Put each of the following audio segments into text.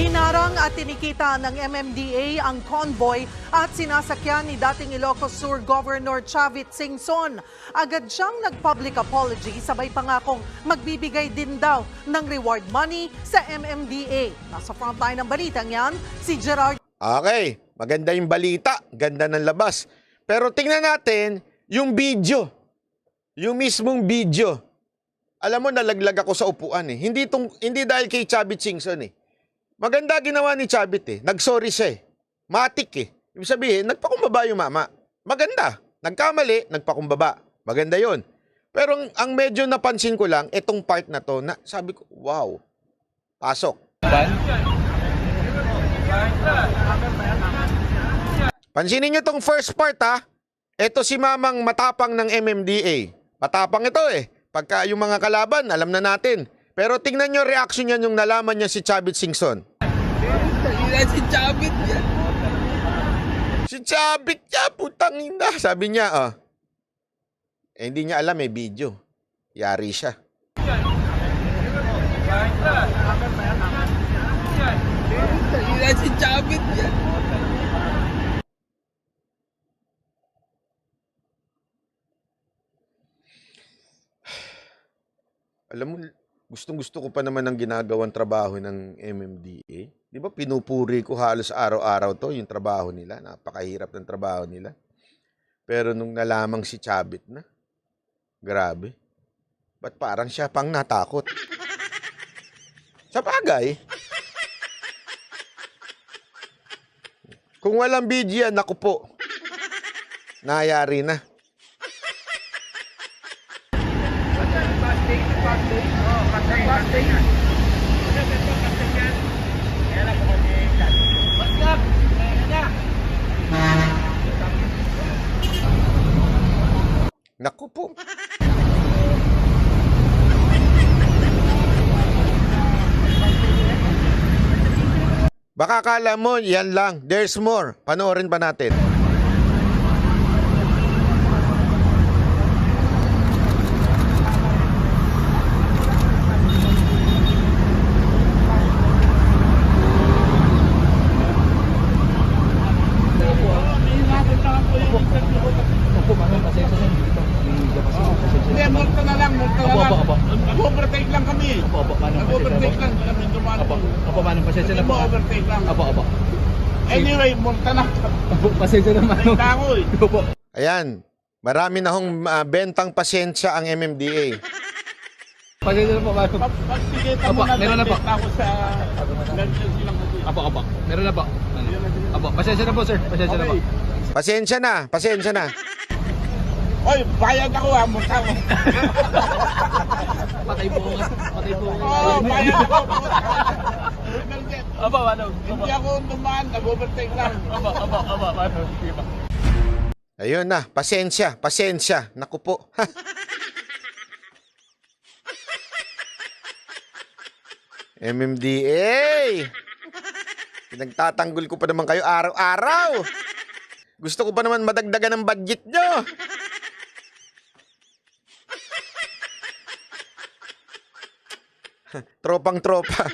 Hinarang at tinikita ng MMDA ang convoy at sinasakyan ni dating Ilocos Sur Governor Chavit Singson. Agad siyang nag-public apology, sabay pangakong magbibigay din daw ng reward money sa MMDA. Nasa frontline ng balitang yan, si Gerard. Okay, maganda yung balita, ganda ng labas. Pero tingnan natin yung video, yung mismong video. Alam mo, nalaglag ako sa upuan eh. Hindi dahil kay Chavit Singson eh. Maganda ginawa ni Chavit eh. Nag-sorry siya eh. Matik eh. Ibig sabihin, nagpakumbaba yung mama. Maganda. Nagkamali, nagpakumbaba. Maganda yon. Pero ang medyo napansin ko lang, itong part na to, na sabi ko, wow. Pasok. Pansinin nyo tong first part ha. Ito si mamang matapang ng MMDA. Matapang ito eh. Pagka yung mga kalaban, alam na natin. Pero tingnan nyo reaction niya nung nalaman niya si Chavit Singson. Si Chavit yan. Si Chavit niya, putang ina. Sabi niya, oh. Eh, hindi niya alam, may video. Yari siya. Si Chavit yan. Alam mo, gustong-gusto ko pa naman ang ginagawang trabaho ng MMDA. Di ba pinupuri ko halos araw-araw to, yung trabaho nila. Napakahirap ng trabaho nila. Pero nung nalamang si Chavit na, grabe. Ba't parang siya pang natakot? Sa bagay, kung walang video yan, naku po, nayari na. Naku po. Baka akala mo, yan lang. There's more. Panoorin pa natin. Hindi, multa na lang. Nag-overtake lang kami. Nag-overtake lang kami. Paano pasensya na po? Overtake lang. Apo. Anyway, multa na. Pasensya na mano. Ako eh. Ayan. Marami na hong bentang pasensya ang MMDA. Pasensya na po, mano. Pagpigita mo Apo, na meron na po. ako sa silang Apo. Meron na po. Apo, pasensya na po, sir. Pasensya na po. Pasensya na. Oy, bayad ako ha, multa mo. Patay po nga. Oo, bayad ako. Apo, mano. Hindi ako dumaan, nag-overtake lang. Apo, mano. Sige pa. Ayun na. Pasensya. Naku po. MMDA! Pinagtatanggol ko pa naman kayo araw-araw. Gusto ko pa naman madagdagan ng budget nyo. Tropang-tropa.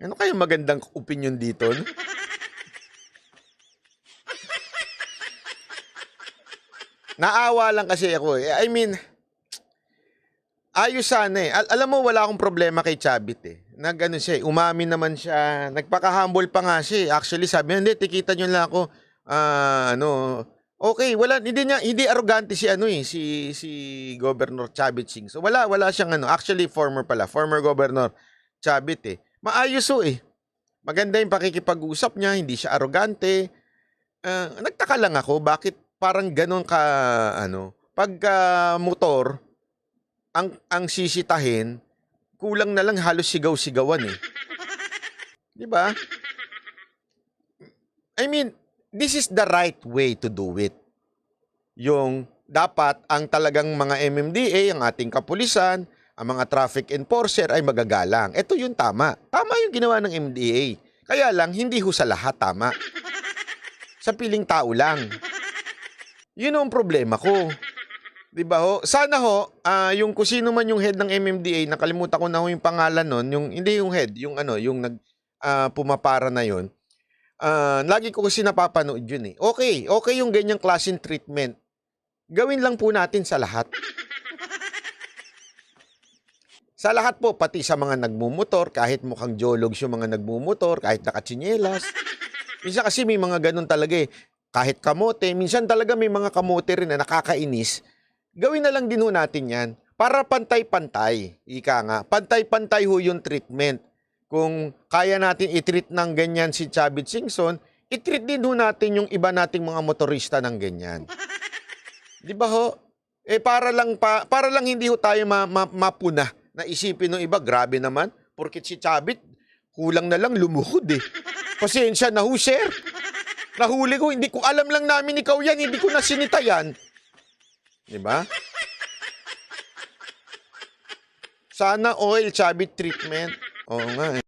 Ano kaya magandang opinion dito? No? Naawa lang kasi ako eh. I mean, ayos sana eh. Alam mo, wala akong problema kay Chavit eh. Nag-ano siya, umamin naman siya. Nagpaka-humble pa nga siya. Actually, sabi niya, hindi, tikita nyo lang ako. Okay, hindi arrogante si si Governor Chavit Singson. Wala siyang actually former Governor Chavit eh. Maayos eh. Maganda yung pakikipag-usap niya, hindi siya arrogante. Nagtaka lang ako, bakit parang ganon ka, pagka motor, ang sisitahin, kulang na lang halos sigaw-sigawan eh. Di ba? I mean, this is the right way to do it. Yung dapat ang talagang mga MMDA, ang ating kapulisan, ang mga traffic enforcer ay magagalang. Ito yung tama. Tama yung ginawa ng MMDA. Kaya lang, hindi ho sa lahat tama. Sa piling tao lang. Yun ang problema ko. Di ba ho? Sana ho, yung kung sino man yung head ng MMDA, nakalimutan ko na ho yung pangalan nun, yung, hindi yung head, yung ano, yung pumapara na yun. Lagi ko kasi napapanood yun eh. Okay yung ganyang klaseng treatment. Gawin lang po natin sa lahat. Sa lahat po, pati sa mga nagmumotor, kahit mukhang jologs yung mga nagmumotor, kahit nakatsinelas. Minsan kasi may mga ganun talaga eh. Kahit kamote, minsan talaga may mga kamote rin na nakakainis. Gawin na lang din ho natin yan. Para pantay-pantay. Ika nga, pantay-pantay ho yung treatment. Kung kaya natin i-treat ng ganyan si Chavit Singson, i-treat din ho natin yung iba nating mga motorista ng ganyan. Di ba ho? Para lang hindi ho tayo mapuna na isipin ng iba, grabe naman, porket si Chavit, kulang na lang lumuhod eh. Pasensya na ho, sir. Nahuli ko, hindi ko alam lang namin ikaw yan, hindi ko na sinita yan. Diba? Sana oil Chavit treatment. Oo nga eh.